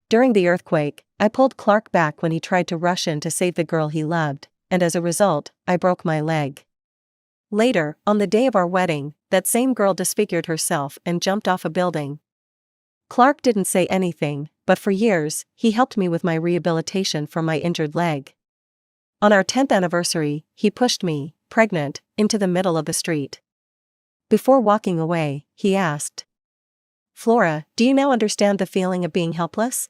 During the earthquake, I pulled Clark back when he tried to rush in to save the girl he loved, and as a result, I broke my leg. Later, on the day of our wedding, that same girl disfigured herself and jumped off a building. Clark didn't say anything, but for years, he helped me with my rehabilitation for my injured leg. On our 10th anniversary, he pushed me, pregnant, into the middle of the street. Before walking away, he asked, "Flora, do you now understand the feeling of being helpless?"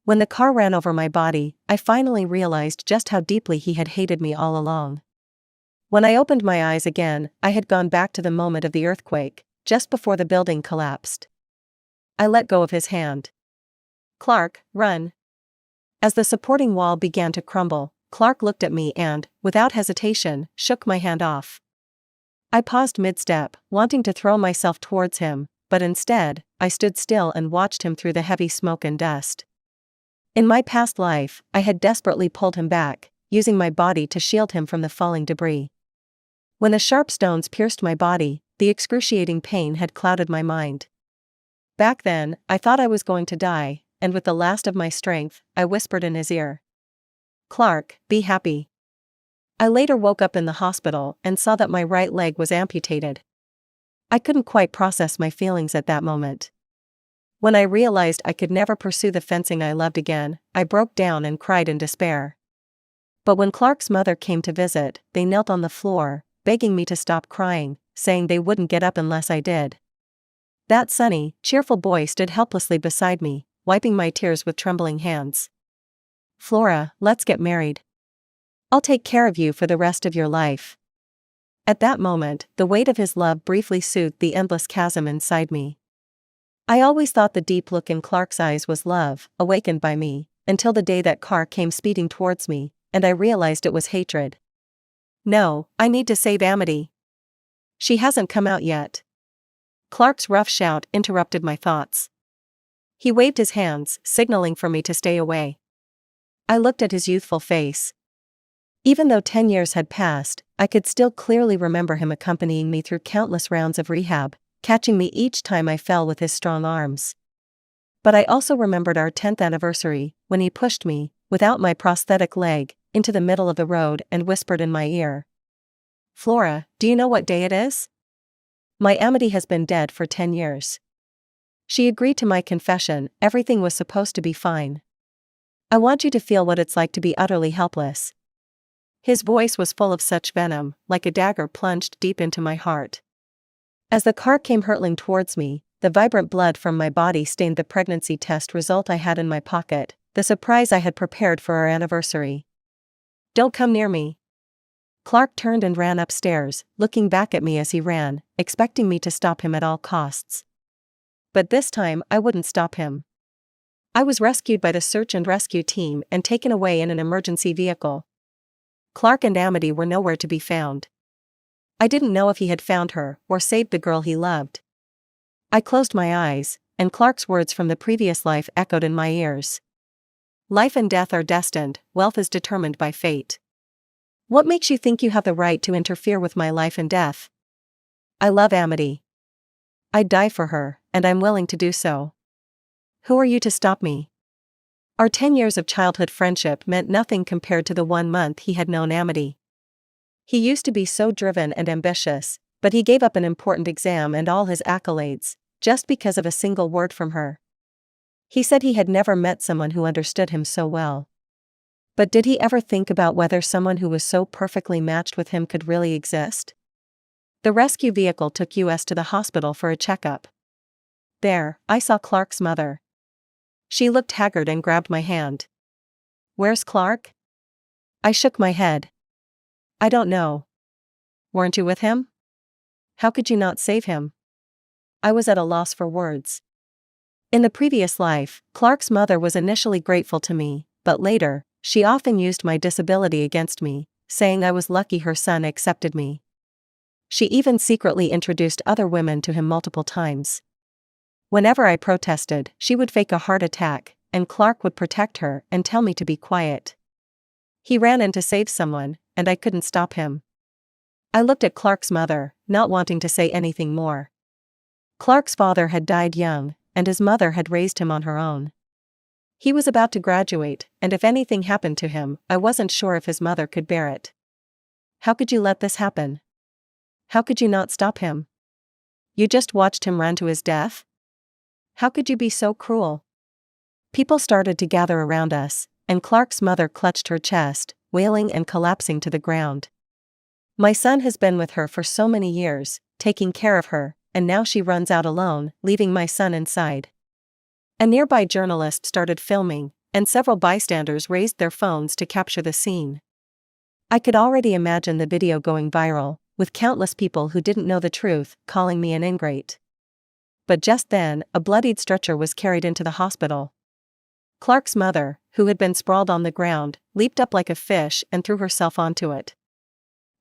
When the car ran over my body, I finally realized just how deeply he had hated me all along. When I opened my eyes again, I had gone back to the moment of the earthquake, just before the building collapsed. I let go of his hand. "Clark, run." As the supporting wall began to crumble, Clark looked at me and, without hesitation, shook my hand off. I paused mid-step, wanting to throw myself towards him, but instead, I stood still and watched him through the heavy smoke and dust. In my past life, I had desperately pulled him back, using my body to shield him from the falling debris. When the sharp stones pierced my body, the excruciating pain had clouded my mind. Back then, I thought I was going to die, and with the last of my strength, I whispered in his ear, "Clark, be happy." I later woke up in the hospital and saw that my right leg was amputated. I couldn't quite process my feelings at that moment. When I realized I could never pursue the fencing I loved again, I broke down and cried in despair. But when Clark's mother came to visit, they knelt on the floor, begging me to stop crying, saying they wouldn't get up unless I did. That sunny, cheerful boy stood helplessly beside me, wiping my tears with trembling hands. "Flora, let's get married. I'll take care of you for the rest of your life." At that moment, the weight of his love briefly soothed the endless chasm inside me. I always thought the deep look in Clark's eyes was love, awakened by me, until the day that car came speeding towards me, and I realized it was hatred. "No, I need to save Amity. She hasn't come out yet." Clark's rough shout interrupted my thoughts. He waved his hands, signaling for me to stay away. I looked at his youthful face. Even though 10 years had passed, I could still clearly remember him accompanying me through countless rounds of rehab, catching me each time I fell with his strong arms. But I also remembered our 10th anniversary, when he pushed me, without my prosthetic leg, into the middle of the road and whispered in my ear, "Flora, do you know what day it is? My Amity has been dead for 10 years. She agreed to my confession, everything was supposed to be fine. I want you to feel what it's like to be utterly helpless." His voice was full of such venom, like a dagger plunged deep into my heart. As the car came hurtling towards me, the vibrant blood from my body stained the pregnancy test result I had in my pocket, the surprise I had prepared for our anniversary. "Don't come near me." Clark turned and ran upstairs, looking back at me as he ran, expecting me to stop him at all costs. But this time I wouldn't stop him. I was rescued by the search and rescue team and taken away in an emergency vehicle. Clark and Amity were nowhere to be found. I didn't know if he had found her or saved the girl he loved. I closed my eyes, and Clark's words from the previous life echoed in my ears. "Life and death are destined, wealth is determined by fate. What makes you think you have the right to interfere with my life and death? I love Amity. I'd die for her, and I'm willing to do so. Who are you to stop me?" Our 10 years of childhood friendship meant nothing compared to the 1 month he had known Amity. He used to be so driven and ambitious, but he gave up an important exam and all his accolades, just because of a single word from her. He said he had never met someone who understood him so well. But did he ever think about whether someone who was so perfectly matched with him could really exist? The rescue vehicle took us to the hospital for a checkup. There, I saw Clark's mother. She looked haggard and grabbed my hand. "Where's Clark?" I shook my head. "I don't know." "Weren't you with him? How could you not save him?" I was at a loss for words. In the previous life, Clark's mother was initially grateful to me, but later, she often used my disability against me, saying I was lucky her son accepted me. She even secretly introduced other women to him multiple times. Whenever I protested, she would fake a heart attack, and Clark would protect her and tell me to be quiet. He ran in to save someone, and I couldn't stop him. I looked at Clark's mother, not wanting to say anything more. Clark's father had died young, and his mother had raised him on her own. He was about to graduate, and if anything happened to him, I wasn't sure if his mother could bear it. How could you let this happen? How could you not stop him? You just watched him run to his death? How could you be so cruel? People started to gather around us, and Clark's mother clutched her chest, wailing and collapsing to the ground. My son has been with her for so many years, taking care of her, and now she runs out alone, leaving my son inside. A nearby journalist started filming, and several bystanders raised their phones to capture the scene. I could already imagine the video going viral, with countless people who didn't know the truth calling me an ingrate. But just then, a bloodied stretcher was carried into the hospital. Clark's mother, who had been sprawled on the ground, leaped up like a fish and threw herself onto it.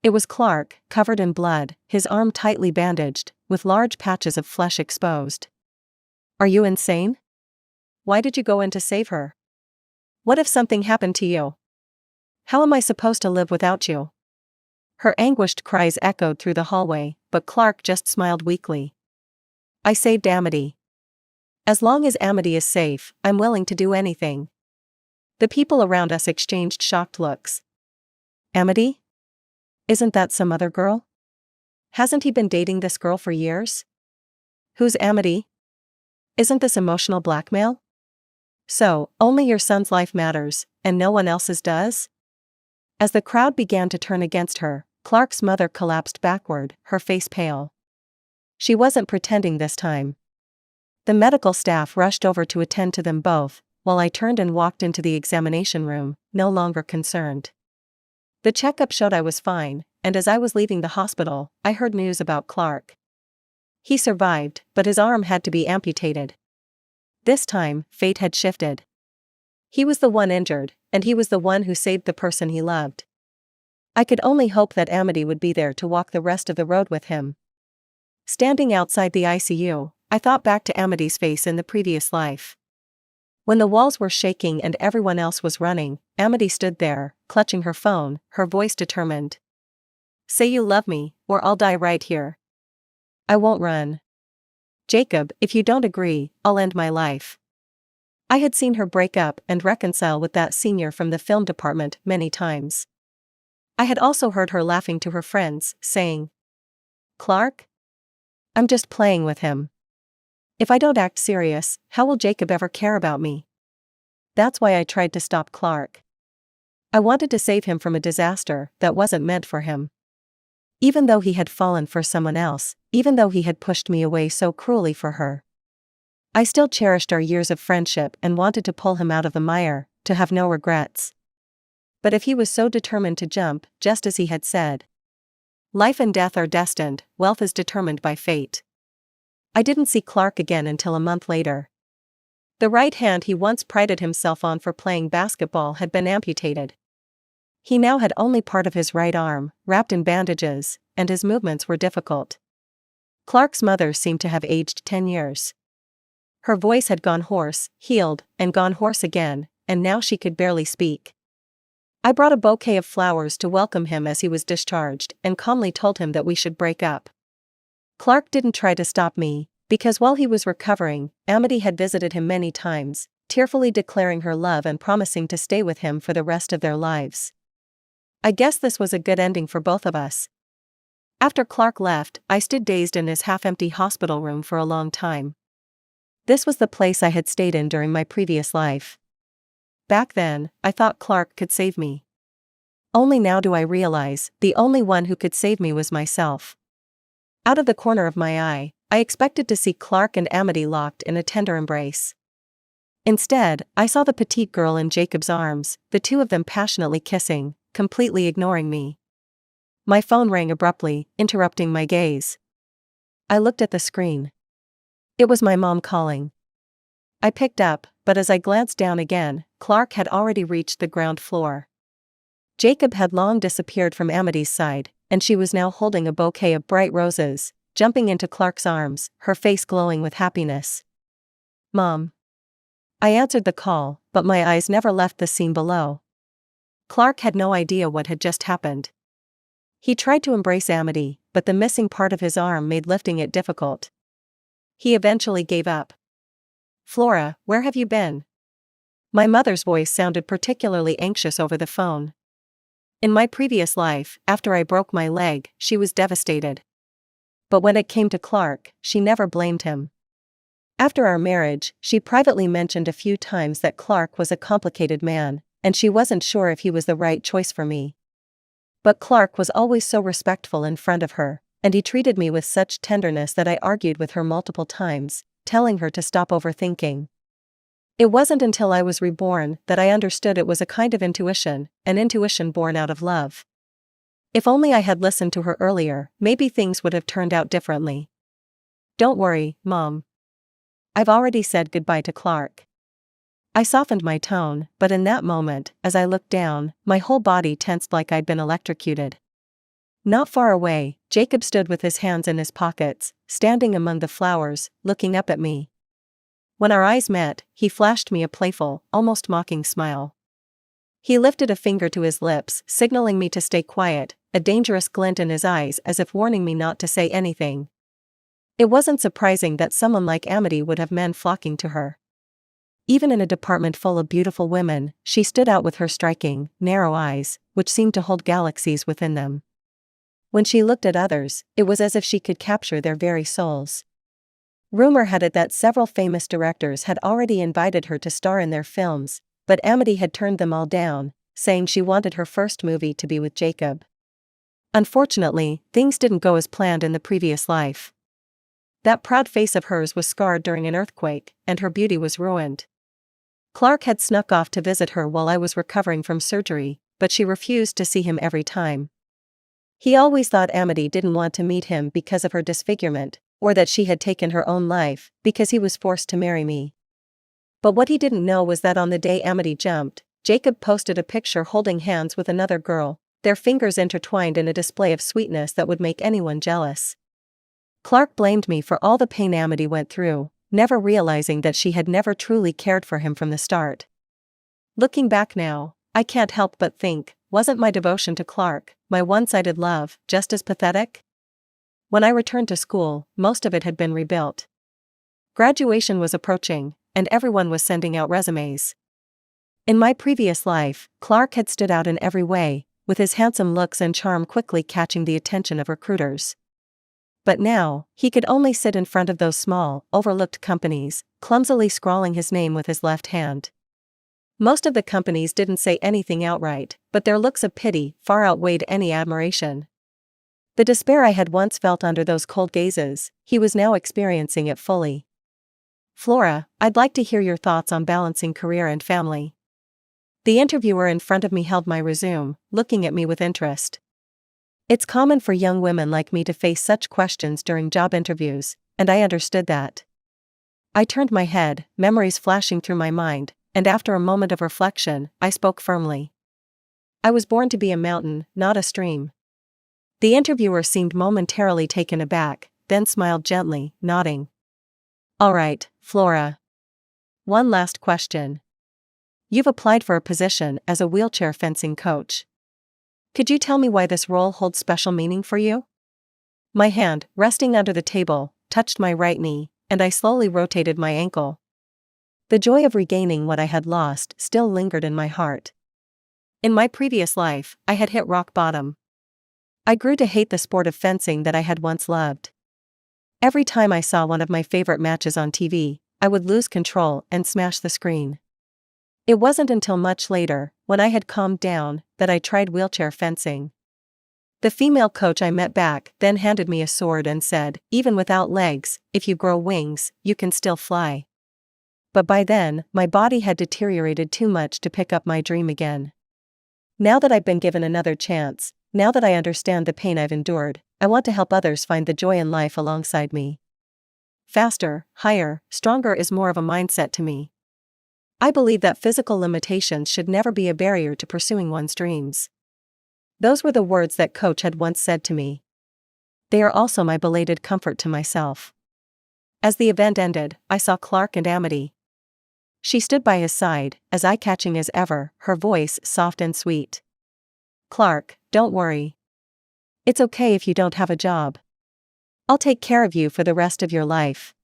It was Clark, covered in blood, his arm tightly bandaged, with large patches of flesh exposed. Are you insane? Why did you go in to save her? What if something happened to you? How am I supposed to live without you? Her anguished cries echoed through the hallway, but Clark just smiled weakly. I saved Amity. As long as Amity is safe, I'm willing to do anything. The people around us exchanged shocked looks. Amity? Isn't that some other girl? Hasn't he been dating this girl for years? Who's Amity? Isn't this emotional blackmail? So, only your son's life matters, and no one else's does? As the crowd began to turn against her, Clark's mother collapsed backward, her face pale. She wasn't pretending this time. The medical staff rushed over to attend to them both, while I turned and walked into the examination room, no longer concerned. The checkup showed I was fine, and as I was leaving the hospital, I heard news about Clark. He survived, but his arm had to be amputated. This time, fate had shifted. He was the one injured, and he was the one who saved the person he loved. I could only hope that Amity would be there to walk the rest of the road with him. Standing outside the ICU, I thought back to Amity's face in the previous life. When the walls were shaking and everyone else was running, Amity stood there, clutching her phone, her voice determined. Say you love me, or I'll die right here. I won't run. Jacob, if you don't agree, I'll end my life. I had seen her break up and reconcile with that senior from the film department many times. I had also heard her laughing to her friends, saying, Clark? I'm just playing with him. If I don't act serious, how will Jacob ever care about me? That's why I tried to stop Clark. I wanted to save him from a disaster that wasn't meant for him. Even though he had fallen for someone else, even though he had pushed me away so cruelly for her. I still cherished our years of friendship and wanted to pull him out of the mire, to have no regrets. But if he was so determined to jump, just as he had said, life and death are destined, wealth is determined by fate. I didn't see Clark again until a month later. The right hand he once prided himself on for playing basketball had been amputated. He now had only part of his right arm, wrapped in bandages, and his movements were difficult. Clark's mother seemed to have aged 10 years. Her voice had gone hoarse, healed, and gone hoarse again, and now she could barely speak. I brought a bouquet of flowers to welcome him as he was discharged and calmly told him that we should break up. Clark didn't try to stop me, because while he was recovering, Amity had visited him many times, tearfully declaring her love and promising to stay with him for the rest of their lives. I guess this was a good ending for both of us. After Clark left, I stood dazed in his half-empty hospital room for a long time. This was the place I had stayed in during my previous life. Back then, I thought Clark could save me. Only now do I realize, the only one who could save me was myself. Out of the corner of my eye, I expected to see Clark and Amity locked in a tender embrace. Instead, I saw the petite girl in Jacob's arms, the two of them passionately kissing, completely ignoring me. My phone rang abruptly, interrupting my gaze. I looked at the screen. It was my mom calling. I picked up, but as I glanced down again, Clark had already reached the ground floor. Jacob had long disappeared from Amity's side, and she was now holding a bouquet of bright roses, jumping into Clark's arms, her face glowing with happiness. Mom. I answered the call, but my eyes never left the scene below. Clark had no idea what had just happened. He tried to embrace Amity, but the missing part of his arm made lifting it difficult. He eventually gave up. Flora, where have you been? My mother's voice sounded particularly anxious over the phone. In my previous life, after I broke my leg, she was devastated. But when it came to Clark, she never blamed him. After our marriage, she privately mentioned a few times that Clark was a complicated man, and she wasn't sure if he was the right choice for me. But Clark was always so respectful in front of her, and he treated me with such tenderness that I argued with her multiple times, telling her to stop overthinking. It wasn't until I was reborn that I understood it was a kind of intuition, an intuition born out of love. If only I had listened to her earlier, maybe things would have turned out differently. Don't worry, Mom. I've already said goodbye to Clark. I softened my tone, but in that moment, as I looked down, my whole body tensed like I'd been electrocuted. Not far away, Jacob stood with his hands in his pockets, standing among the flowers, looking up at me. When our eyes met, he flashed me a playful, almost mocking smile. He lifted a finger to his lips, signaling me to stay quiet, a dangerous glint in his eyes as if warning me not to say anything. It wasn't surprising that someone like Amity would have men flocking to her. Even in a department full of beautiful women, she stood out with her striking, narrow eyes, which seemed to hold galaxies within them. When she looked at others, it was as if she could capture their very souls. Rumor had it that several famous directors had already invited her to star in their films, but Amity had turned them all down, saying she wanted her first movie to be with Jacob. Unfortunately, things didn't go as planned in the previous life. That proud face of hers was scarred during an earthquake, and her beauty was ruined. Clark had snuck off to visit her while I was recovering from surgery, but she refused to see him every time. He always thought Amity didn't want to meet him because of her disfigurement, or that she had taken her own life, because he was forced to marry me. But what he didn't know was that on the day Amity jumped, Jacob posted a picture holding hands with another girl, their fingers intertwined in a display of sweetness that would make anyone jealous. Clark blamed me for all the pain Amity went through, never realizing that she had never truly cared for him from the start. Looking back now, I can't help but think, wasn't my devotion to Clark, my one-sided love, just as pathetic? When I returned to school, most of it had been rebuilt. Graduation was approaching, and everyone was sending out resumes. In my previous life, Clark had stood out in every way, with his handsome looks and charm quickly catching the attention of recruiters. But now, he could only sit in front of those small, overlooked companies, clumsily scrawling his name with his left hand. Most of the companies didn't say anything outright, but their looks of pity far outweighed any admiration. The despair I had once felt under those cold gazes, he was now experiencing it fully. Flora, I'd like to hear your thoughts on balancing career and family. The interviewer in front of me held my resume, looking at me with interest. It's common for young women like me to face such questions during job interviews, and I understood that. I turned my head, memories flashing through my mind, and after a moment of reflection, I spoke firmly. I was born to be a mountain, not a stream. The interviewer seemed momentarily taken aback, then smiled gently, nodding. All right, Flora. One last question. You've applied for a position as a wheelchair fencing coach. Could you tell me why this role holds special meaning for you? My hand, resting under the table, touched my right knee, and I slowly rotated my ankle. The joy of regaining what I had lost still lingered in my heart. In my previous life, I had hit rock bottom. I grew to hate the sport of fencing that I had once loved. Every time I saw one of my favorite matches on TV, I would lose control and smash the screen. It wasn't until much later, when I had calmed down, that I tried wheelchair fencing. The female coach I met back then handed me a sword and said, even without legs, if you grow wings, you can still fly. But by then, my body had deteriorated too much to pick up my dream again. Now that I've been given another chance, now that I understand the pain I've endured, I want to help others find the joy in life alongside me. Faster, higher, stronger is more of a mindset to me. I believe that physical limitations should never be a barrier to pursuing one's dreams. Those were the words that Coach had once said to me. They are also my belated comfort to myself. As the event ended, I saw Clark and Amity. She stood by his side, as eye-catching as ever, her voice soft and sweet. Clark, don't worry. It's okay if you don't have a job. I'll take care of you for the rest of your life.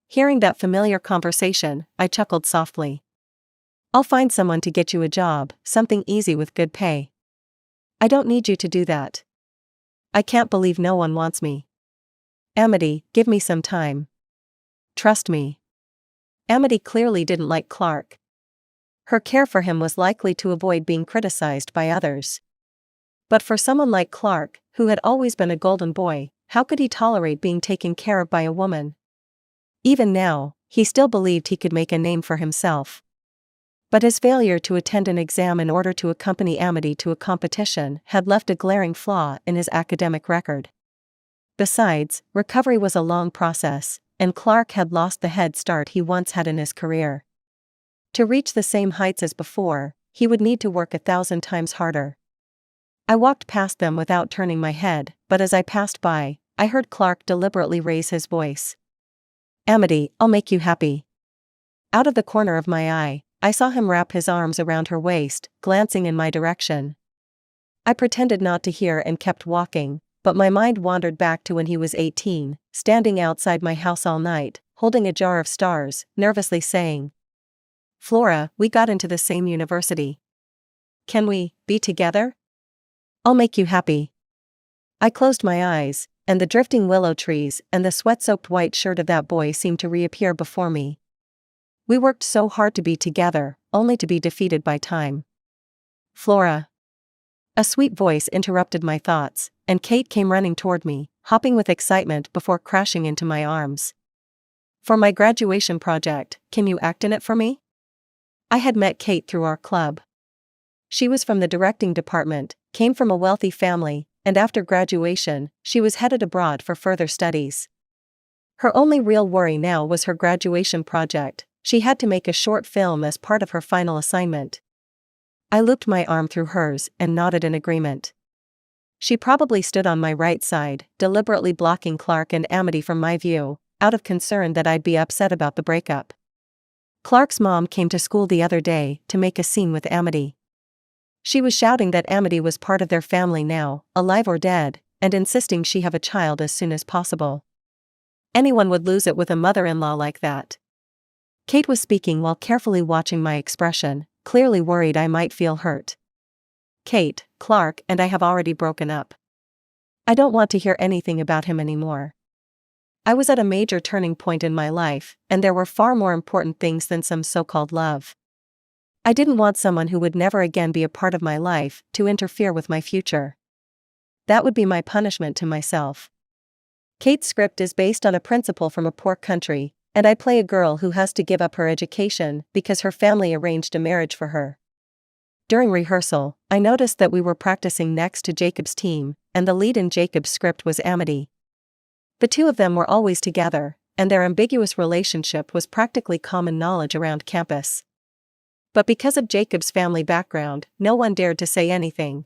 Hearing that familiar conversation, I chuckled softly. I'll find someone to get you a job, something easy with good pay. I don't need you to do that. I can't believe no one wants me. Amity, give me some time. Trust me. Amity clearly didn't like Clark. Her care for him was likely to avoid being criticized by others. But for someone like Clark, who had always been a golden boy, how could he tolerate being taken care of by a woman? Even now, he still believed he could make a name for himself. But his failure to attend an exam in order to accompany Amity to a competition had left a glaring flaw in his academic record. Besides, recovery was a long process, and Clark had lost the head start he once had in his career. To reach the same heights as before, he would need to work 1,000 times harder. I walked past them without turning my head, but as I passed by, I heard Clark deliberately raise his voice. Amity, I'll make you happy. Out of the corner of my eye, I saw him wrap his arms around her waist, glancing in my direction. I pretended not to hear and kept walking, but my mind wandered back to when he was 18, standing outside my house all night, holding a jar of stars, nervously saying, Flora, we got into the same university. Can we be together? I'll make you happy. I closed my eyes, and the drifting willow trees and the sweat-soaked white shirt of that boy seemed to reappear before me. We worked so hard to be together, only to be defeated by time. Flora. A sweet voice interrupted my thoughts, and Kate came running toward me, hopping with excitement before crashing into my arms. For my graduation project, can you act in it for me? I had met Kate through our club. She was from the directing department, came from a wealthy family, and after graduation, she was headed abroad for further studies. Her only real worry now was her graduation project. She had to make a short film as part of her final assignment. I looped my arm through hers and nodded in agreement. She probably stood on my right side, deliberately blocking Clark and Amity from my view, out of concern that I'd be upset about the breakup. Clark's mom came to school the other day to make a scene with Amity. She was shouting that Amity was part of their family now, alive or dead, and insisting she have a child as soon as possible. Anyone would lose it with a mother-in-law like that. Kate was speaking while carefully watching my expression, clearly worried I might feel hurt. Kate, Clark and I have already broken up. I don't want to hear anything about him anymore. I was at a major turning point in my life, and there were far more important things than some so-called love. I didn't want someone who would never again be a part of my life to interfere with my future. That would be my punishment to myself. Kate's script is based on a principal from a poor country, and I play a girl who has to give up her education because her family arranged a marriage for her. During rehearsal, I noticed that we were practicing next to Jacob's team, and the lead in Jacob's script was Amity. The two of them were always together, and their ambiguous relationship was practically common knowledge around campus. But because of Jacob's family background, no one dared to say anything.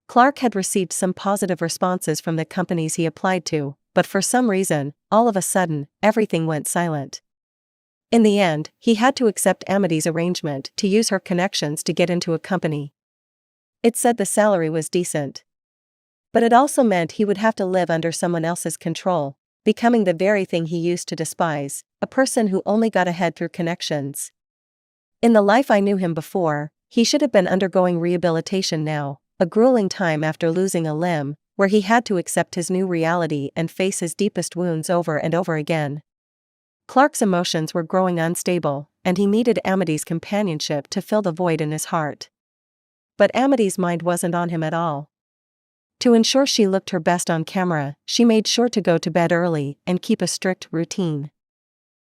Clark had received some positive responses from the companies he applied to, but for some reason, all of a sudden, everything went silent. In the end, he had to accept Amity's arrangement to use her connections to get into a company. It said the salary was decent. But it also meant he would have to live under someone else's control, becoming the very thing he used to despise, a person who only got ahead through connections. In the life I knew him before, he should have been undergoing rehabilitation now, a grueling time after losing a limb, where he had to accept his new reality and face his deepest wounds over and over again. Clark's emotions were growing unstable, and he needed Amity's companionship to fill the void in his heart. But Amity's mind wasn't on him at all. To ensure she looked her best on camera, she made sure to go to bed early and keep a strict routine.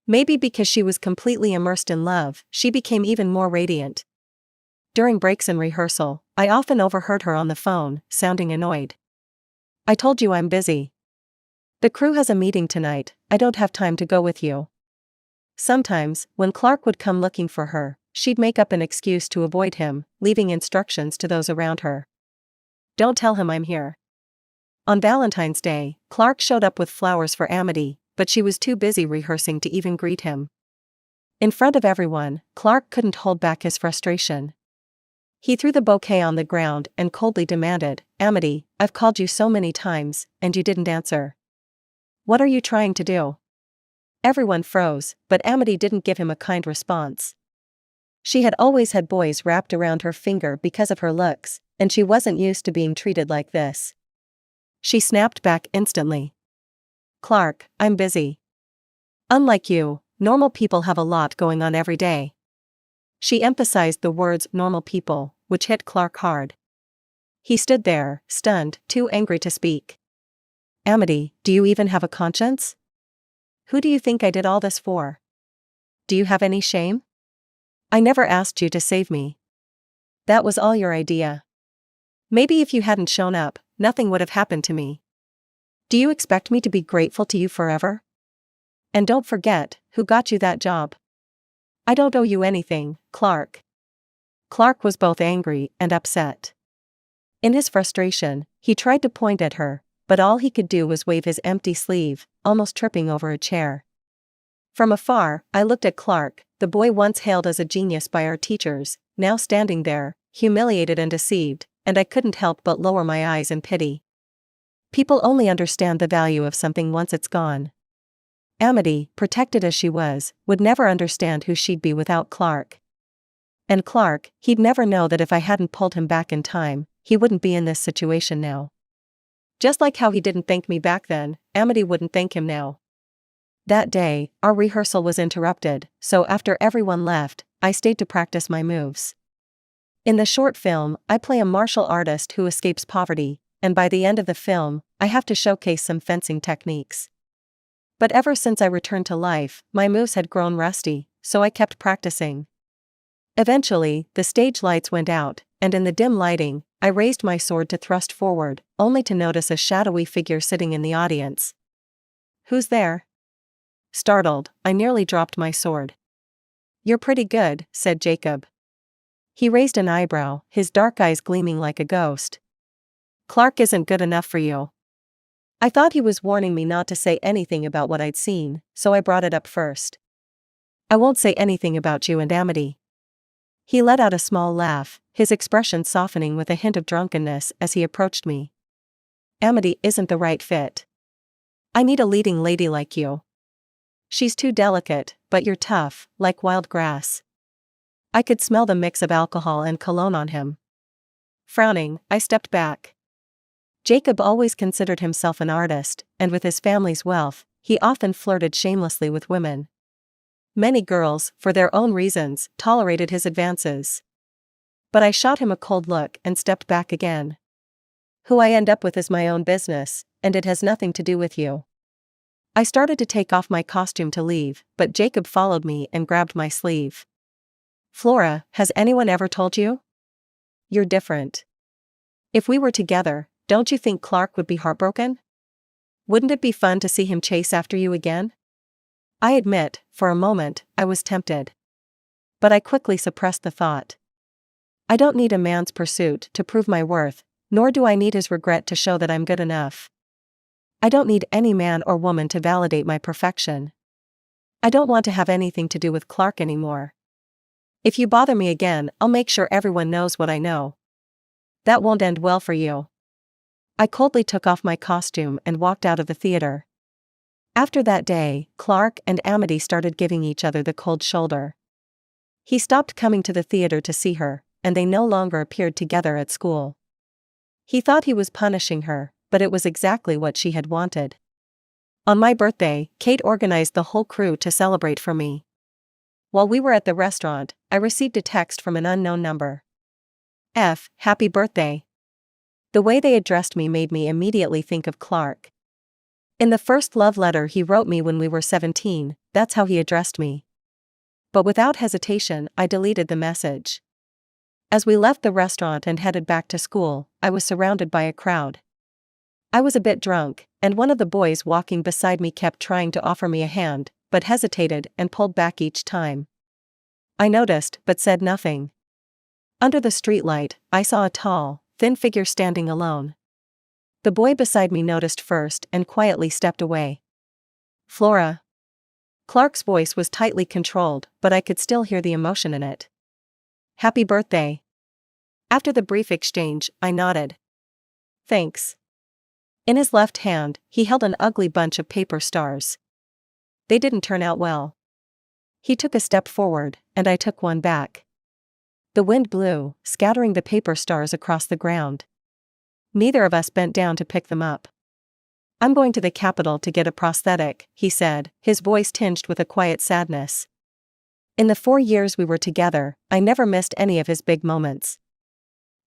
Maybe because she was completely immersed in love, she became even more radiant. During breaks in rehearsal, I often overheard her on the phone, sounding annoyed. I told you I'm busy. The crew has a meeting tonight, I don't have time to go with you. Sometimes, when Clark would come looking for her, she'd make up an excuse to avoid him, leaving instructions to those around her. Don't tell him I'm here. On Valentine's Day, Clark showed up with flowers for Amity, but she was too busy rehearsing to even greet him. In front of everyone, Clark couldn't hold back his frustration. He threw the bouquet on the ground and coldly demanded, Amity, I've called you so many times, and you didn't answer. What are you trying to do? Everyone froze, but Amity didn't give him a kind response. She had always had boys wrapped around her finger because of her looks, and she wasn't used to being treated like this. She snapped back instantly. "Clark, I'm busy. Unlike you, normal people have a lot going on every day." She emphasized the words normal people, which hit Clark hard. He stood there, stunned, too angry to speak. "Amity, do you even have a conscience? Who do you think I did all this for? Do you have any shame? I never asked you to save me. That was all your idea. Maybe if you hadn't shown up, nothing would have happened to me. Do you expect me to be grateful to you forever? And don't forget, who got you that job? I don't owe you anything, Clark." Clark was both angry and upset. In his frustration, he tried to point at her, but all he could do was wave his empty sleeve, almost tripping over a chair. From afar, I looked at Clark, the boy once hailed as a genius by our teachers, now standing there, humiliated and deceived, and I couldn't help but lower my eyes in pity. People only understand the value of something once it's gone. Amity, protected as she was, would never understand who she'd be without Clark. And Clark, he'd never know that if I hadn't pulled him back in time, he wouldn't be in this situation now. Just like how he didn't thank me back then, Amity wouldn't thank him now. That day, our rehearsal was interrupted, so after everyone left, I stayed to practice my moves. In the short film, I play a martial artist who escapes poverty, and by the end of the film, I have to showcase some fencing techniques. But ever since I returned to life, my moves had grown rusty, so I kept practicing. Eventually, the stage lights went out, and in the dim lighting, I raised my sword to thrust forward, only to notice a shadowy figure sitting in the audience. "Who's there?" Startled, I nearly dropped my sword. "You're pretty good," said Jacob. He raised an eyebrow, his dark eyes gleaming like a ghost. "Clark isn't good enough for you." I thought he was warning me not to say anything about what I'd seen, so I brought it up first. "I won't say anything about you and Amity." He let out a small laugh, his expression softening with a hint of drunkenness as he approached me. "Amity isn't the right fit. I need a leading lady like you. She's too delicate, but you're tough, like wild grass." I could smell the mix of alcohol and cologne on him. Frowning, I stepped back. Jacob always considered himself an artist, and with his family's wealth, he often flirted shamelessly with women. Many girls, for their own reasons, tolerated his advances. But I shot him a cold look and stepped back again. "Who I end up with is my own business, and it has nothing to do with you." I started to take off my costume to leave, but Jacob followed me and grabbed my sleeve. "Flora, has anyone ever told you? You're different. If we were together, don't you think Clark would be heartbroken? Wouldn't it be fun to see him chase after you again?" I admit, for a moment, I was tempted. But I quickly suppressed the thought. I don't need a man's pursuit to prove my worth, nor do I need his regret to show that I'm good enough. I don't need any man or woman to validate my perfection. I don't want to have anything to do with Clark anymore. If you bother me again, I'll make sure everyone knows what I know. That won't end well for you." I coldly took off my costume and walked out of the theater. After that day, Clark and Amity started giving each other the cold shoulder. He stopped coming to the theater to see her, and they no longer appeared together at school. He thought he was punishing her, but it was exactly what she had wanted. On my birthday, Kate organized the whole crew to celebrate for me. While we were at the restaurant, I received a text from an unknown number. Happy birthday." The way they addressed me made me immediately think of Clark. In the first love letter he wrote me when we were 17, that's how he addressed me. But without hesitation, I deleted the message. As we left the restaurant and headed back to school, I was surrounded by a crowd. I was a bit drunk, and one of the boys walking beside me kept trying to offer me a hand, but hesitated and pulled back each time. I noticed, but said nothing. Under the streetlight, I saw a tall, thin figure standing alone. The boy beside me noticed first and quietly stepped away. "Flora." Clark's voice was tightly controlled, but I could still hear the emotion in it. "Happy birthday." After the brief exchange, I nodded. "Thanks." In his left hand, he held an ugly bunch of paper stars. They didn't turn out well. He took a step forward, and I took one back. The wind blew, scattering the paper stars across the ground. Neither of us bent down to pick them up. "I'm going to the Capitol to get a prosthetic," he said, his voice tinged with a quiet sadness. In the 4 years we were together, I never missed any of his big moments.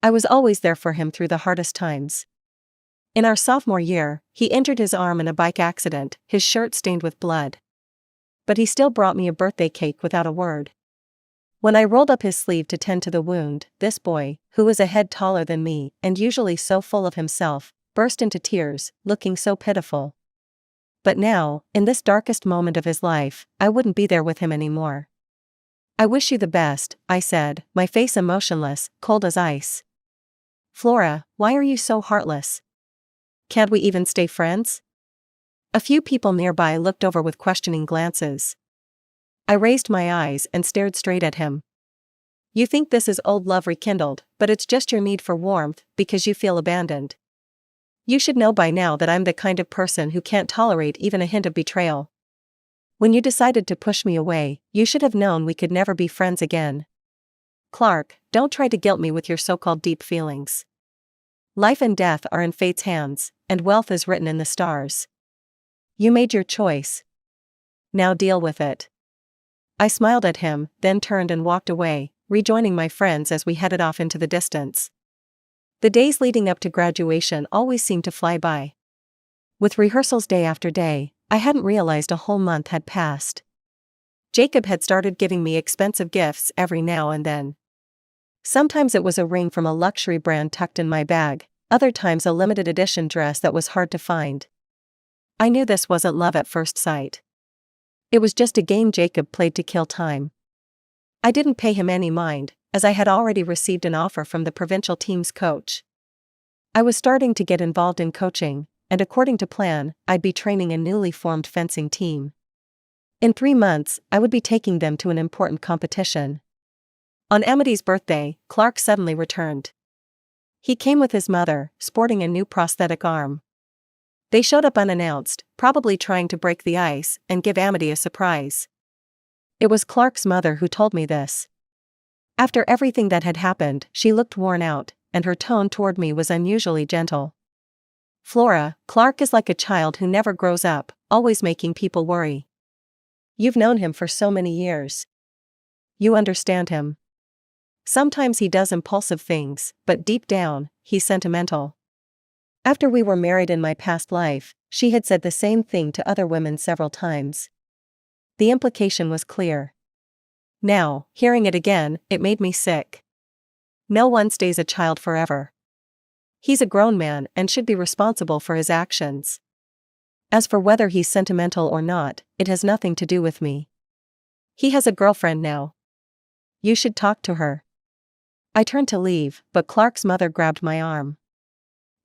I was always there for him through the hardest times. In our sophomore year, he injured his arm in a bike accident, his shirt stained with blood. But he still brought me a birthday cake without a word. When I rolled up his sleeve to tend to the wound, this boy, who was a head taller than me and usually so full of himself, burst into tears, looking so pitiful. But now, in this darkest moment of his life, I wouldn't be there with him anymore. "I wish you the best," I said, my face emotionless, cold as ice. "Flora, why are you so heartless? Can't we even stay friends?" A few people nearby looked over with questioning glances. I raised my eyes and stared straight at him. "You think this is old love rekindled, but it's just your need for warmth, because you feel abandoned. You should know by now that I'm the kind of person who can't tolerate even a hint of betrayal. When you decided to push me away, you should have known we could never be friends again. Clark, don't try to guilt me with your so-called deep feelings. Life and death are in fate's hands, and wealth is written in the stars. You made your choice. Now deal with it." I smiled at him, then turned and walked away, rejoining my friends as we headed off into the distance. The days leading up to graduation always seemed to fly by. With rehearsals day after day, I hadn't realized a whole month had passed. Jacob had started giving me expensive gifts every now and then. Sometimes it was a ring from a luxury brand tucked in my bag, other times a limited edition dress that was hard to find. I knew this wasn't love at first sight. It was just a game Jacob played to kill time. I didn't pay him any mind, as I had already received an offer from the provincial team's coach. I was starting to get involved in coaching, and according to plan, I'd be training a newly formed fencing team. In 3 months, I would be taking them to an important competition. On Amity's birthday, Clark suddenly returned. He came with his mother, sporting a new prosthetic arm. They showed up unannounced, probably trying to break the ice and give Amity a surprise. It was Clark's mother who told me this. After everything that had happened, she looked worn out, and her tone toward me was unusually gentle. "Flora, Clark is like a child who never grows up, always making people worry. You've known him for so many years. You understand him. Sometimes he does impulsive things, but deep down, he's sentimental." After we were married in my past life, she had said the same thing to other women several times. The implication was clear. Now, hearing it again, it made me sick. No one stays a child forever. He's a grown man and should be responsible for his actions. As for whether he's sentimental or not, it has nothing to do with me. He has a girlfriend now. You should talk to her. I turned to leave, but Clark's mother grabbed my arm.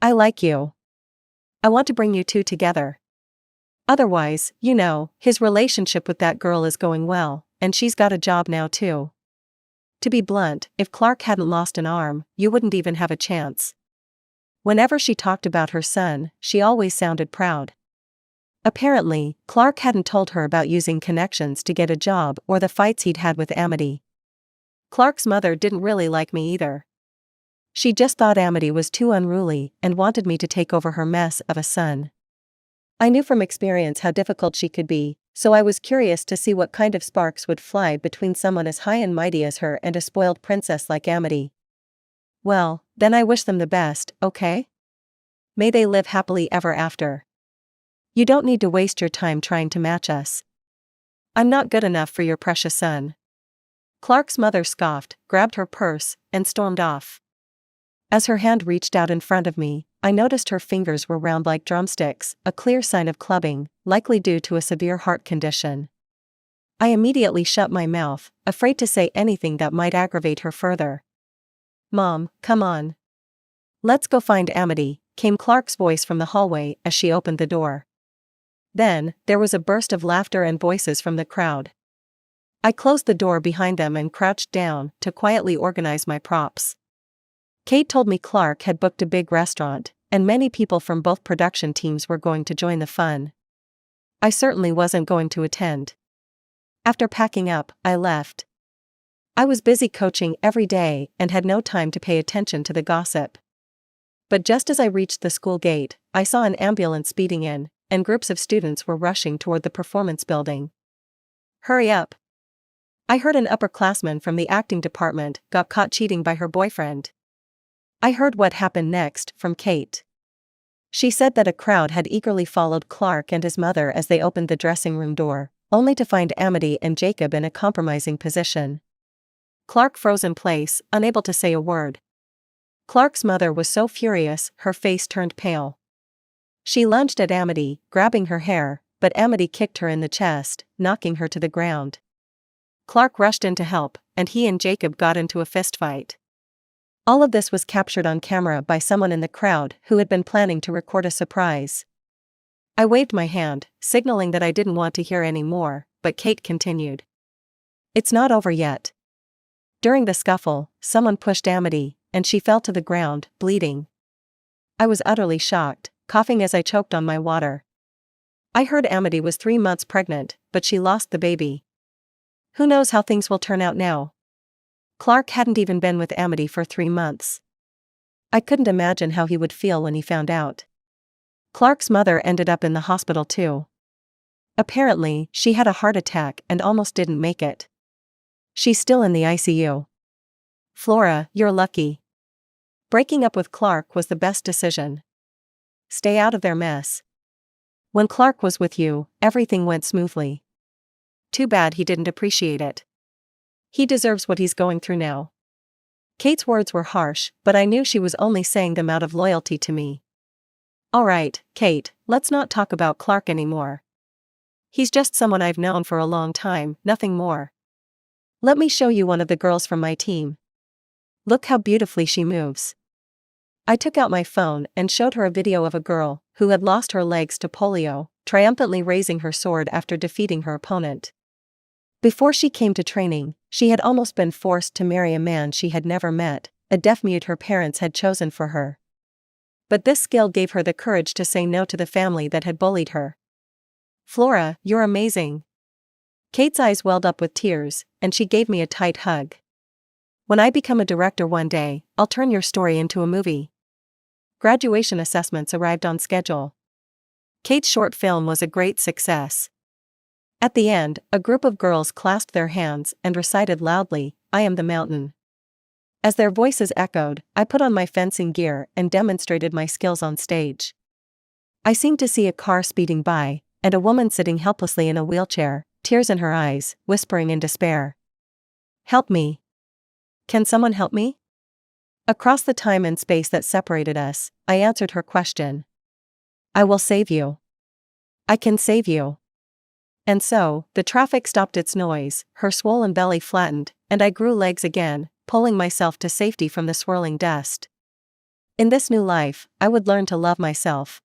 "I like you. I want to bring you two together. Otherwise, you know, his relationship with that girl is going well, and she's got a job now too. To be blunt, if Clark hadn't lost an arm, you wouldn't even have a chance." Whenever she talked about her son, she always sounded proud. Apparently, Clark hadn't told her about using connections to get a job or the fights he'd had with Amity. Clark's mother didn't really like me either. She just thought Amity was too unruly and wanted me to take over her mess of a son. I knew from experience how difficult she could be, so I was curious to see what kind of sparks would fly between someone as high and mighty as her and a spoiled princess like Amity. "Well, then I wish them the best, okay? May they live happily ever after. You don't need to waste your time trying to match us. I'm not good enough for your precious son." Clark's mother scoffed, grabbed her purse, and stormed off. As her hand reached out in front of me, I noticed her fingers were round like drumsticks, a clear sign of clubbing, likely due to a severe heart condition. I immediately shut my mouth, afraid to say anything that might aggravate her further. "Mom, come on. Let's go find Amity," came Clark's voice from the hallway as she opened the door. Then, there was a burst of laughter and voices from the crowd. I closed the door behind them and crouched down to quietly organize my props. Kate told me Clark had booked a big restaurant, and many people from both production teams were going to join the fun. I certainly wasn't going to attend. After packing up, I left. I was busy coaching every day and had no time to pay attention to the gossip. But just as I reached the school gate, I saw an ambulance speeding in, and groups of students were rushing toward the performance building. "Hurry up!" I heard an upperclassman from the acting department got caught cheating by her boyfriend. I heard what happened next from Kate. She said that a crowd had eagerly followed Clark and his mother as they opened the dressing room door, only to find Amity and Jacob in a compromising position. Clark froze in place, unable to say a word. Clark's mother was so furious, her face turned pale. She lunged at Amity, grabbing her hair, but Amity kicked her in the chest, knocking her to the ground. Clark rushed in to help, and he and Jacob got into a fistfight. All of this was captured on camera by someone in the crowd who had been planning to record a surprise. I waved my hand, signaling that I didn't want to hear any more, but Kate continued. "It's not over yet." During the scuffle, someone pushed Amity, and she fell to the ground, bleeding. I was utterly shocked, coughing as I choked on my water. I heard Amity was 3 months pregnant, but she lost the baby. Who knows how things will turn out now? Clark hadn't even been with Amity for 3 months. I couldn't imagine how he would feel when he found out. Clark's mother ended up in the hospital too. Apparently, she had a heart attack and almost didn't make it. She's still in the ICU. Flora, you're lucky. Breaking up with Clark was the best decision. Stay out of their mess. When Clark was with you, everything went smoothly. Too bad he didn't appreciate it. He deserves what he's going through now. Kate's words were harsh, but I knew she was only saying them out of loyalty to me. All right, Kate, let's not talk about Clark anymore. He's just someone I've known for a long time, nothing more. Let me show you one of the girls from my team. Look how beautifully she moves. I took out my phone and showed her a video of a girl who had lost her legs to polio, triumphantly raising her sword after defeating her opponent. Before she came to training, she had almost been forced to marry a man she had never met, a deaf-mute her parents had chosen for her. But this skill gave her the courage to say no to the family that had bullied her. Flora, you're amazing. Kate's eyes welled up with tears, and she gave me a tight hug. When I become a director one day, I'll turn your story into a movie. Graduation assessments arrived on schedule. Kate's short film was a great success. At the end, a group of girls clasped their hands and recited loudly, "I am the mountain." As their voices echoed, I put on my fencing gear and demonstrated my skills on stage. I seemed to see a car speeding by, and a woman sitting helplessly in a wheelchair, tears in her eyes, whispering in despair. "Help me. Can someone help me?" Across the time and space that separated us, I answered her question. "I will save you. I can save you." And so, the traffic stopped its noise, her swollen belly flattened, and I grew legs again, pulling myself to safety from the swirling dust. In this new life, I would learn to love myself.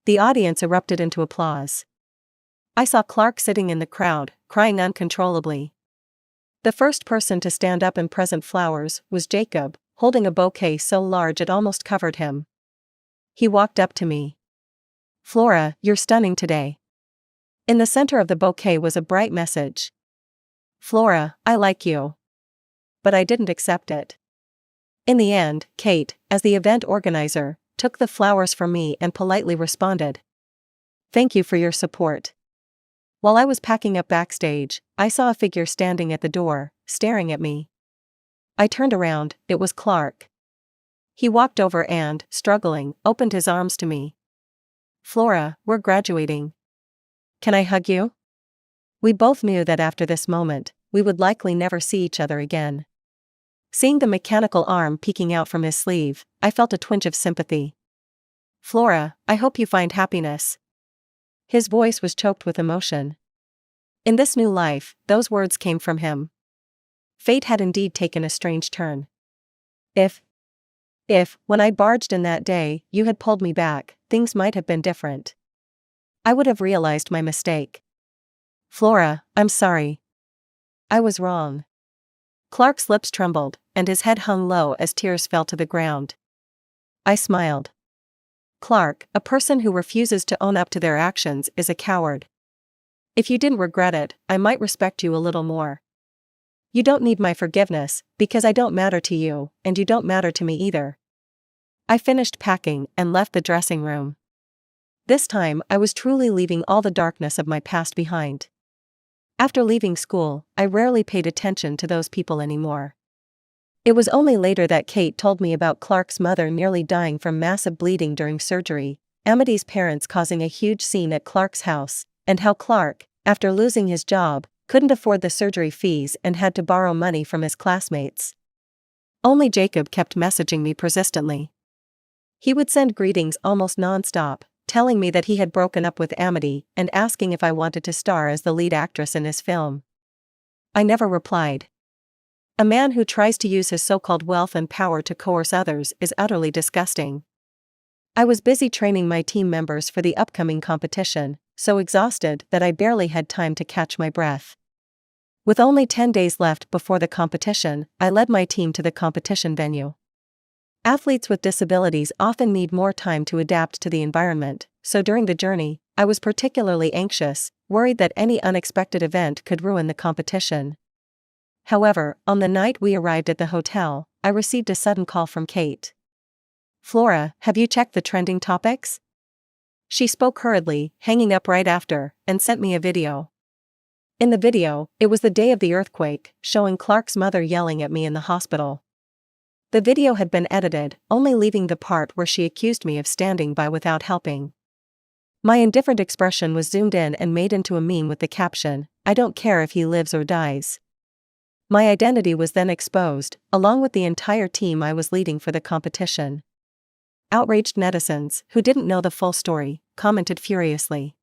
The audience erupted into applause. I saw Clark sitting in the crowd, crying uncontrollably. The first person to stand up and present flowers was Jacob, holding a bouquet so large it almost covered him. He walked up to me. "Flora, you're stunning today." In the center of the bouquet was a bright message. "Flora, I like you." But I didn't accept it. In the end, Kate, as the event organizer, took the flowers from me and politely responded, "Thank you for your support." While I was packing up backstage, I saw a figure standing at the door, staring at me. I turned around, it was Clark. He walked over and, struggling, opened his arms to me. "Flora, we're graduating. Can I hug you?" We both knew that after this moment, we would likely never see each other again. Seeing the mechanical arm peeking out from his sleeve, I felt a twinge of sympathy. "Flora, I hope you find happiness." His voice was choked with emotion. In this new life, those words came from him. Fate had indeed taken a strange turn. If, when I barged in that day, you had pulled me back, things might have been different. I would have realized my mistake. "Flora, I'm sorry. I was wrong." Clark's lips trembled, and his head hung low as tears fell to the ground. I smiled. "Clark, a person who refuses to own up to their actions is a coward. If you didn't regret it, I might respect you a little more." You don't need my forgiveness, because I don't matter to you, and you don't matter to me either. I finished packing and left the dressing room. This time I was truly leaving all the darkness of my past behind. After leaving school, I rarely paid attention to those people anymore. It was only later that Kate told me about Clark's mother nearly dying from massive bleeding during surgery, Amity's parents causing a huge scene at Clark's house, and how Clark, after losing his job, couldn't afford the surgery fees and had to borrow money from his classmates. Only Jacob kept messaging me persistently. He would send greetings almost non-stop, telling me that he had broken up with Amity and asking if I wanted to star as the lead actress in his film. I never replied. A man who tries to use his so-called wealth and power to coerce others is utterly disgusting. I was busy training my team members for the upcoming competition, so exhausted that I barely had time to catch my breath. With only 10 days left before the competition, I led my team to the competition venue. Athletes with disabilities often need more time to adapt to the environment, so during the journey, I was particularly anxious, worried that any unexpected event could ruin the competition. However, on the night we arrived at the hotel, I received a sudden call from Kate. "Flora, have you checked the trending topics?" She spoke hurriedly, hanging up right after, and sent me a video. In the video, it was the day of the earthquake, showing Clark's mother yelling at me in the hospital. The video had been edited, only leaving the part where she accused me of standing by without helping. My indifferent expression was zoomed in and made into a meme with the caption, "I don't care if he lives or dies." My identity was then exposed, along with the entire team I was leading for the competition. Outraged netizens, who didn't know the full story, commented furiously.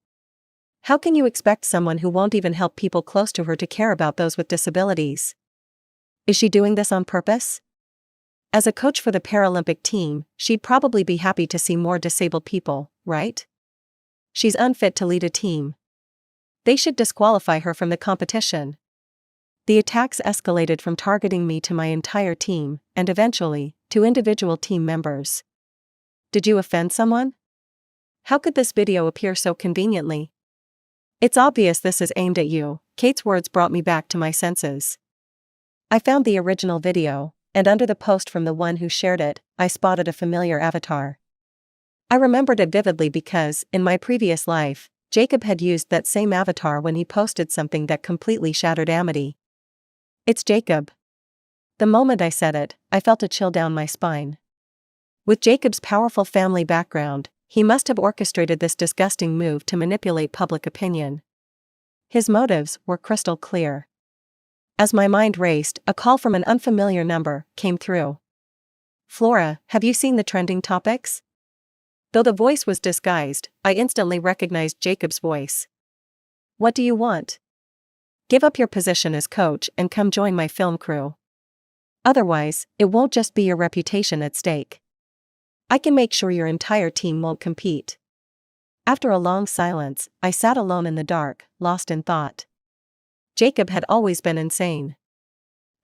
How can you expect someone who won't even help people close to her to care about those with disabilities? Is she doing this on purpose? As a coach for the Paralympic team, she'd probably be happy to see more disabled people, right? She's unfit to lead a team. They should disqualify her from the competition. The attacks escalated from targeting me to my entire team, and eventually, to individual team members. Did you offend someone? How could this video appear so conveniently? It's obvious this is aimed at you. Kate's words brought me back to my senses. I found the original video, and under the post from the one who shared it, I spotted a familiar avatar. I remembered it vividly because, in my previous life, Jacob had used that same avatar when he posted something that completely shattered Amity. It's Jacob. The moment I said it, I felt a chill down my spine. With Jacob's powerful family background, he must have orchestrated this disgusting move to manipulate public opinion. His motives were crystal clear. As my mind raced, a call from an unfamiliar number came through. "Flora, have you seen the trending topics?" Though the voice was disguised, I instantly recognized Jacob's voice. "What do you want? Give up your position as coach and come join my film crew. Otherwise, it won't just be your reputation at stake. I can make sure your entire team won't compete." After a long silence, I sat alone in the dark, lost in thought. Jacob had always been insane.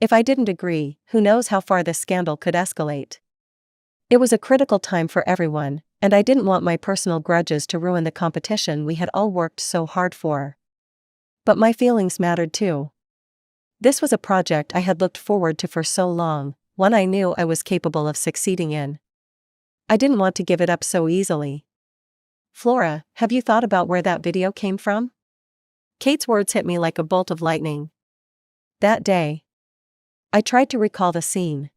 If I didn't agree, who knows how far this scandal could escalate. It was a critical time for everyone, and I didn't want my personal grudges to ruin the competition we had all worked so hard for. But my feelings mattered too. This was a project I had looked forward to for so long, one I knew I was capable of succeeding in. I didn't want to give it up so easily. "Flora, have you thought about where that video came from?" Kate's words hit me like a bolt of lightning. That day, I tried to recall the scene.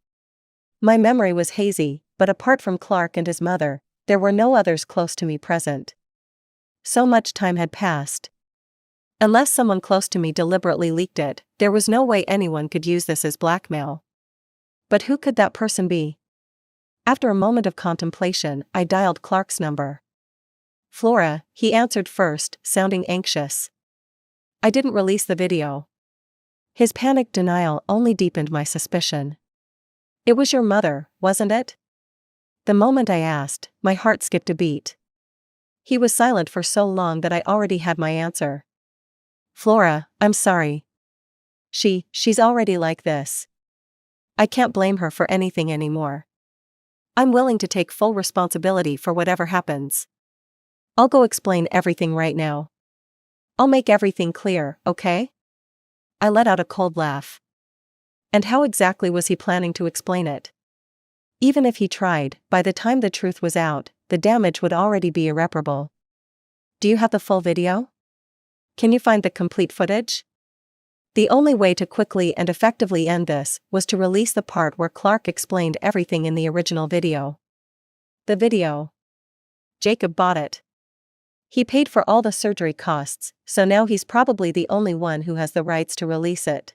My memory was hazy, but apart from Clark and his mother, there were no others close to me present. So much time had passed. Unless someone close to me deliberately leaked it, there was no way anyone could use this as blackmail. But who could that person be? After a moment of contemplation, I dialed Clark's number. "Flora," he answered first, sounding anxious. I didn't release the video. His panicked denial only deepened my suspicion. "It was your mother, wasn't it?" The moment I asked, my heart skipped a beat. He was silent for so long that I already had my answer. "Flora, I'm sorry. She's already like this. I can't blame her for anything anymore. I'm willing to take full responsibility for whatever happens. I'll go explain everything right now. I'll make everything clear, okay?" I let out a cold laugh. And how exactly was he planning to explain it? Even if he tried, by the time the truth was out, the damage would already be irreparable. Do you have the full video? Can you find the complete footage? The only way to quickly and effectively end this was to release the part where Clark explained everything in the original video. The video. Jacob bought it. He paid for all the surgery costs, so now he's probably the only one who has the rights to release it.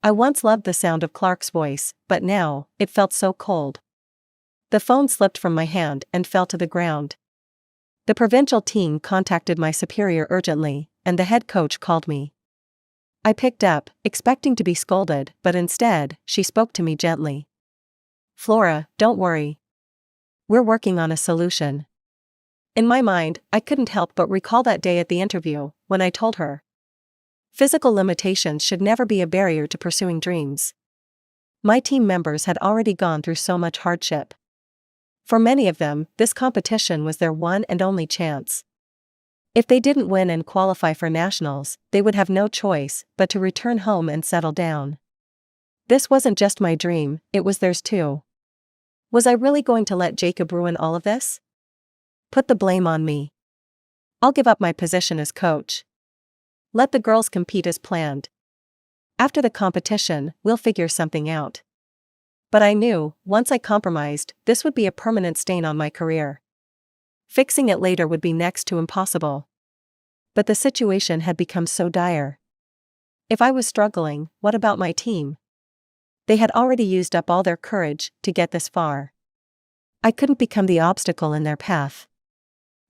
I once loved the sound of Clark's voice, but now, it felt so cold. The phone slipped from my hand and fell to the ground. The provincial team contacted my superior urgently, and the head coach called me. I picked up, expecting to be scolded, but instead, she spoke to me gently. "Flora, don't worry. We're working on a solution." In my mind, I couldn't help but recall that day at the interview, when I told her physical limitations should never be a barrier to pursuing dreams. My team members had already gone through so much hardship. For many of them, this competition was their one and only chance. If they didn't win and qualify for nationals, they would have no choice but to return home and settle down. This wasn't just my dream, it was theirs too. Was I really going to let Jacob ruin all of this? Put the blame on me. I'll give up my position as coach. Let the girls compete as planned. After the competition, we'll figure something out. But I knew, once I compromised, this would be a permanent stain on my career. Fixing it later would be next to impossible. But the situation had become so dire. If I was struggling, what about my team? They had already used up all their courage to get this far. I couldn't become the obstacle in their path.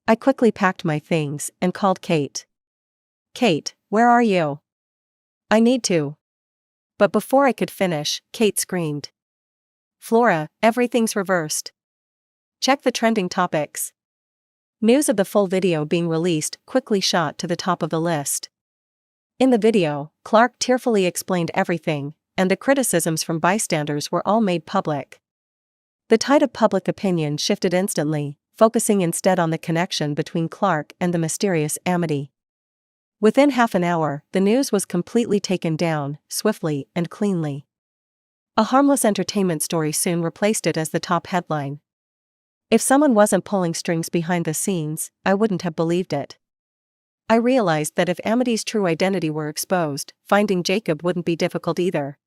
I quickly packed my things and called Kate. "Kate, where are you? I need to." But before I could finish, Kate screamed. "Flora, everything's reversed. Check the trending topics." News of the full video being released quickly shot to the top of the list. In the video, Clark tearfully explained everything, and the criticisms from bystanders were all made public. The tide of public opinion shifted instantly, focusing instead on the connection between Clark and the mysterious Amity. Within half an hour, the news was completely taken down, swiftly and cleanly. A harmless entertainment story soon replaced it as the top headline. If someone wasn't pulling strings behind the scenes, I wouldn't have believed it. I realized that if Amity's true identity were exposed, finding Jacob wouldn't be difficult either.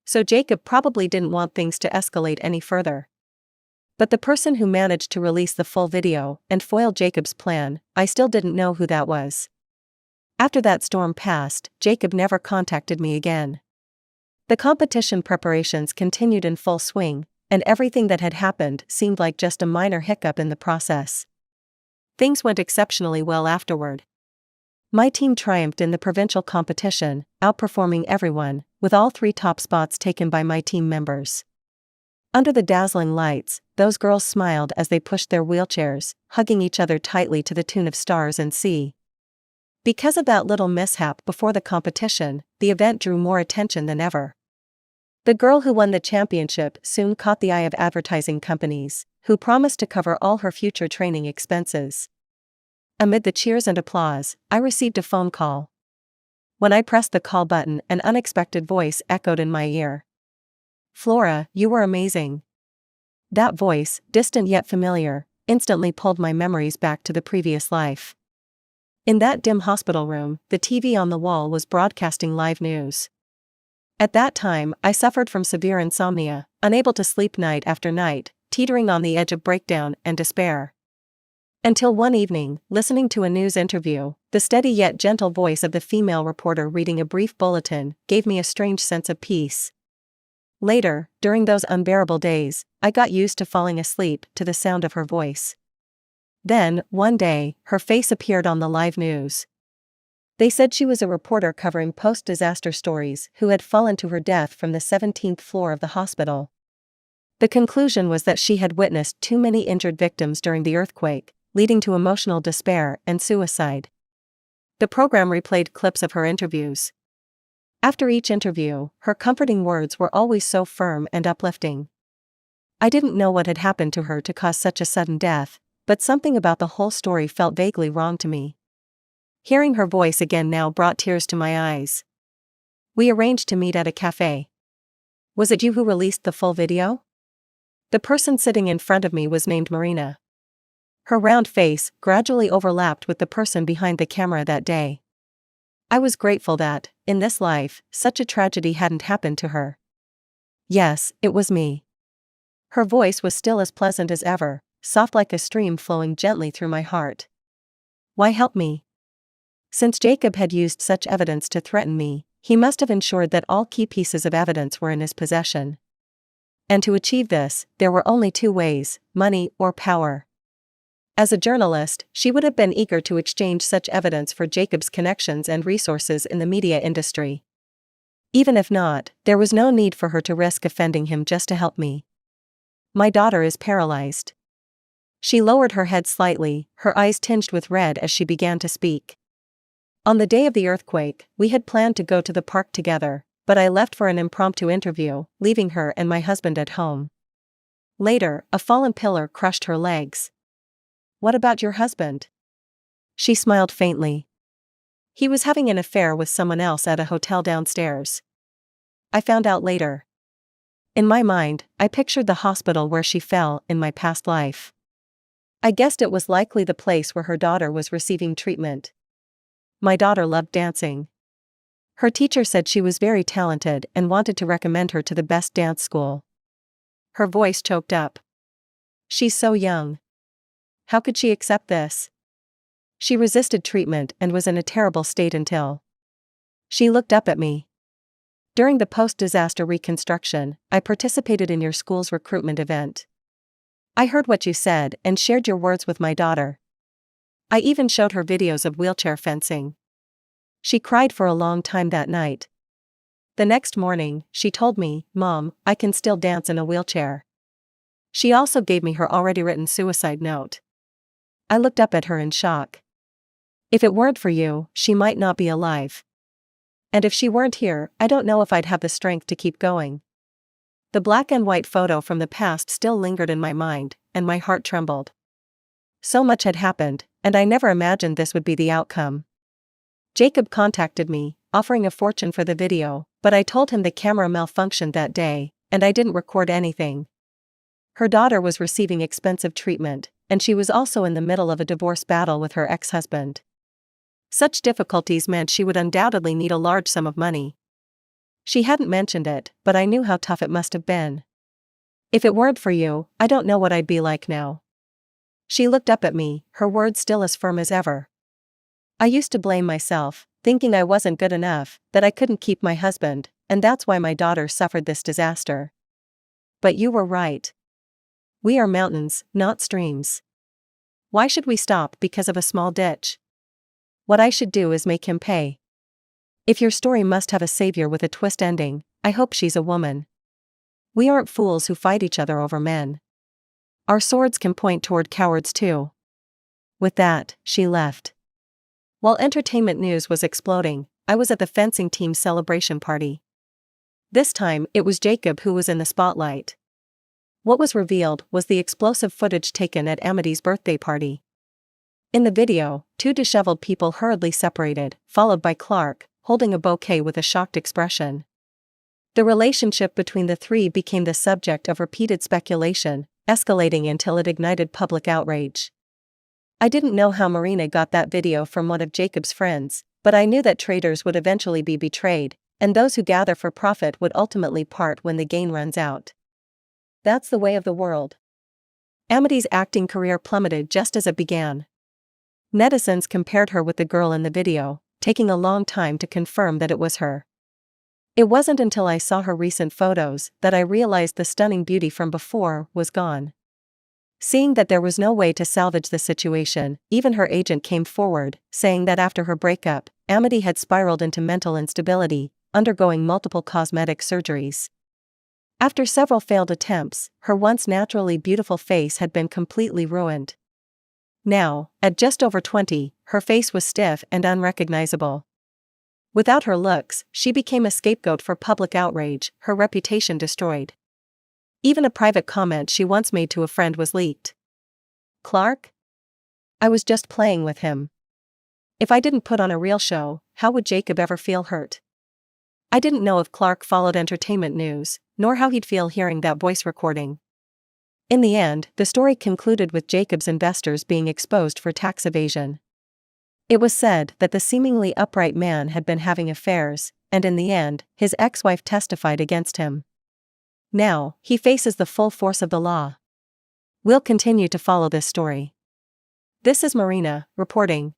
So Jacob probably didn't want things to escalate any further. But the person who managed to release the full video and foil Jacob's plan, I still didn't know who that was. After that storm passed, Jacob never contacted me again. The competition preparations continued in full swing, and everything that had happened seemed like just a minor hiccup in the process. Things went exceptionally well afterward. My team triumphed in the provincial competition, outperforming everyone, with all 3 top spots taken by my team members. Under the dazzling lights, those girls smiled as they pushed their wheelchairs, hugging each other tightly to the tune of Stars and Sea. Because of that little mishap before the competition, the event drew more attention than ever. The girl who won the championship soon caught the eye of advertising companies, who promised to cover all her future training expenses. Amid the cheers and applause, I received a phone call. When I pressed the call button, an unexpected voice echoed in my ear. "Flora, you were amazing." That voice, distant yet familiar, instantly pulled my memories back to the previous life. In that dim hospital room, the TV on the wall was broadcasting live news. At that time, I suffered from severe insomnia, unable to sleep night after night, teetering on the edge of breakdown and despair. Until one evening, listening to a news interview, the steady yet gentle voice of the female reporter reading a brief bulletin gave me a strange sense of peace. Later, during those unbearable days, I got used to falling asleep to the sound of her voice. Then, one day, her face appeared on the live news. They said she was a reporter covering post-disaster stories who had fallen to her death from the 17th floor of the hospital. The conclusion was that she had witnessed too many injured victims during the earthquake, leading to emotional despair and suicide. The program replayed clips of her interviews. After each interview, her comforting words were always so firm and uplifting. I didn't know what had happened to her to cause such a sudden death, but something about the whole story felt vaguely wrong to me. Hearing her voice again now brought tears to my eyes. We arranged to meet at a cafe. Was it you who released the full video? The person sitting in front of me was named Marina. Her round face gradually overlapped with the person behind the camera that day. I was grateful that, in this life, such a tragedy hadn't happened to her. Yes, it was me. Her voice was still as pleasant as ever, soft like a stream flowing gently through my heart. Why help me? Since Jacob had used such evidence to threaten me, he must have ensured that all key pieces of evidence were in his possession. And to achieve this, there were only two ways: money or power. As a journalist, she would have been eager to exchange such evidence for Jacob's connections and resources in the media industry. Even if not, there was no need for her to risk offending him just to help me. My daughter is paralyzed. She lowered her head slightly, her eyes tinged with red as she began to speak. On the day of the earthquake, we had planned to go to the park together, but I left for an impromptu interview, leaving her and my husband at home. Later, a fallen pillar crushed her legs. What about your husband? She smiled faintly. He was having an affair with someone else at a hotel downstairs. I found out later. In my mind, I pictured the hospital where she fell in my past life. I guessed it was likely the place where her daughter was receiving treatment. My daughter loved dancing. Her teacher said she was very talented and wanted to recommend her to the best dance school. Her voice choked up. She's so young. How could she accept this? She resisted treatment and was in a terrible state until. She looked up at me. During the post-disaster reconstruction, I participated in your school's recruitment event. I heard what you said and shared your words with my daughter. I even showed her videos of wheelchair fencing. She cried for a long time that night. The next morning, she told me, "Mom, I can still dance in a wheelchair." She also gave me her already written suicide note. I looked up at her in shock. If it weren't for you, she might not be alive. And if she weren't here, I don't know if I'd have the strength to keep going. The black and white photo from the past still lingered in my mind, and my heart trembled. So much had happened, and I never imagined this would be the outcome. Jacob contacted me, offering a fortune for the video, but I told him the camera malfunctioned that day, and I didn't record anything. Her daughter was receiving expensive treatment, and she was also in the middle of a divorce battle with her ex-husband. Such difficulties meant she would undoubtedly need a large sum of money. She hadn't mentioned it, but I knew how tough it must have been. If it weren't for you, I don't know what I'd be like now. She looked up at me, her words still as firm as ever. I used to blame myself, thinking I wasn't good enough, that I couldn't keep my husband, and that's why my daughter suffered this disaster. But you were right. We are mountains, not streams. Why should we stop because of a small ditch? What I should do is make him pay. If your story must have a savior with a twist ending, I hope she's a woman. We aren't fools who fight each other over men. Our swords can point toward cowards too. With that, she left. While entertainment news was exploding, I was at the fencing team's celebration party. This time, it was Jacob who was in the spotlight. What was revealed was the explosive footage taken at Amity's birthday party. In the video, two disheveled people hurriedly separated, followed by Clark, holding a bouquet with a shocked expression. The relationship between the three became the subject of repeated speculation, escalating until it ignited public outrage. I didn't know how Marina got that video from one of Jacob's friends, but I knew that traitors would eventually be betrayed, and those who gather for profit would ultimately part when the gain runs out. That's the way of the world. Amity's acting career plummeted just as it began. Netizens compared her with the girl in the video, taking a long time to confirm that it was her. It wasn't until I saw her recent photos that I realized the stunning beauty from before was gone. Seeing that there was no way to salvage the situation, even her agent came forward, saying that after her breakup, Amity had spiraled into mental instability, undergoing multiple cosmetic surgeries. After several failed attempts, her once naturally beautiful face had been completely ruined. Now, at just over 20, her face was stiff and unrecognizable. Without her looks, she became a scapegoat for public outrage, her reputation destroyed. Even a private comment she once made to a friend was leaked. Clark? I was just playing with him. If I didn't put on a real show, how would Jacob ever feel hurt? I didn't know if Clark followed entertainment news, nor how he'd feel hearing that voice recording. In the end, the story concluded with Jacob's investors being exposed for tax evasion. It was said that the seemingly upright man had been having affairs, and in the end, his ex-wife testified against him. Now, he faces the full force of the law. We'll continue to follow this story. This is Marina, reporting.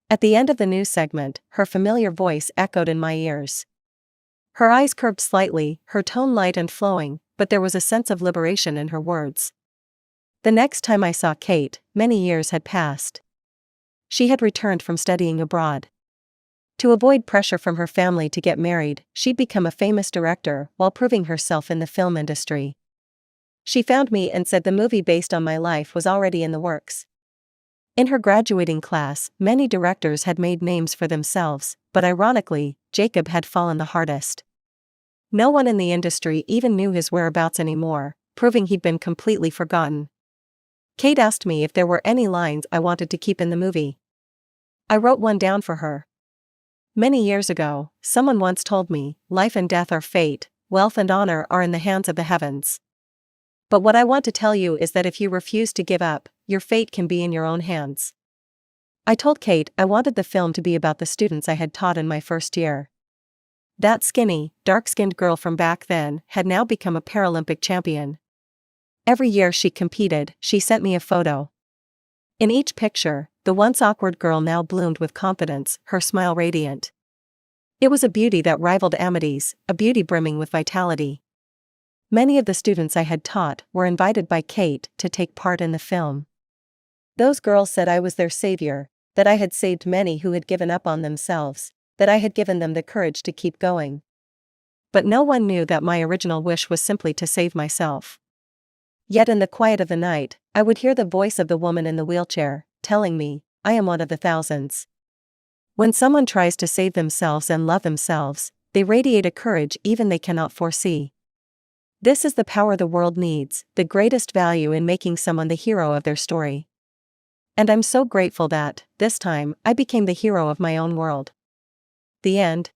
At the end of the news segment, her familiar voice echoed in my ears. Her eyes curved slightly, her tone light and flowing, but there was a sense of liberation in her words. The next time I saw Kate, many years had passed. She had returned from studying abroad. To avoid pressure from her family to get married, she'd become a famous director while proving herself in the film industry. She found me and said the movie based on my life was already in the works. In her graduating class, many directors had made names for themselves, but ironically, Jacob had fallen the hardest. No one in the industry even knew his whereabouts anymore, proving he'd been completely forgotten. Kate asked me if there were any lines I wanted to keep in the movie. I wrote one down for her. Many years ago, someone once told me, life and death are fate, wealth and honor are in the hands of the heavens. But what I want to tell you is that if you refuse to give up, your fate can be in your own hands. I told Kate I wanted the film to be about the students I had taught in my first year. That skinny, dark-skinned girl from back then had now become a Paralympic champion. Every year she competed, she sent me a photo. In each picture, the once awkward girl now bloomed with confidence, her smile radiant. It was a beauty that rivaled Amity's, a beauty brimming with vitality. Many of the students I had taught were invited by Kate to take part in the film. Those girls said I was their savior, that I had saved many who had given up on themselves, that I had given them the courage to keep going. But no one knew that my original wish was simply to save myself. Yet in the quiet of the night, I would hear the voice of the woman in the wheelchair, telling me, I am one of the thousands. When someone tries to save themselves and love themselves, they radiate a courage even they cannot foresee. This is the power the world needs, the greatest value in making someone the hero of their story. And I'm so grateful that, this time, I became the hero of my own world. The end.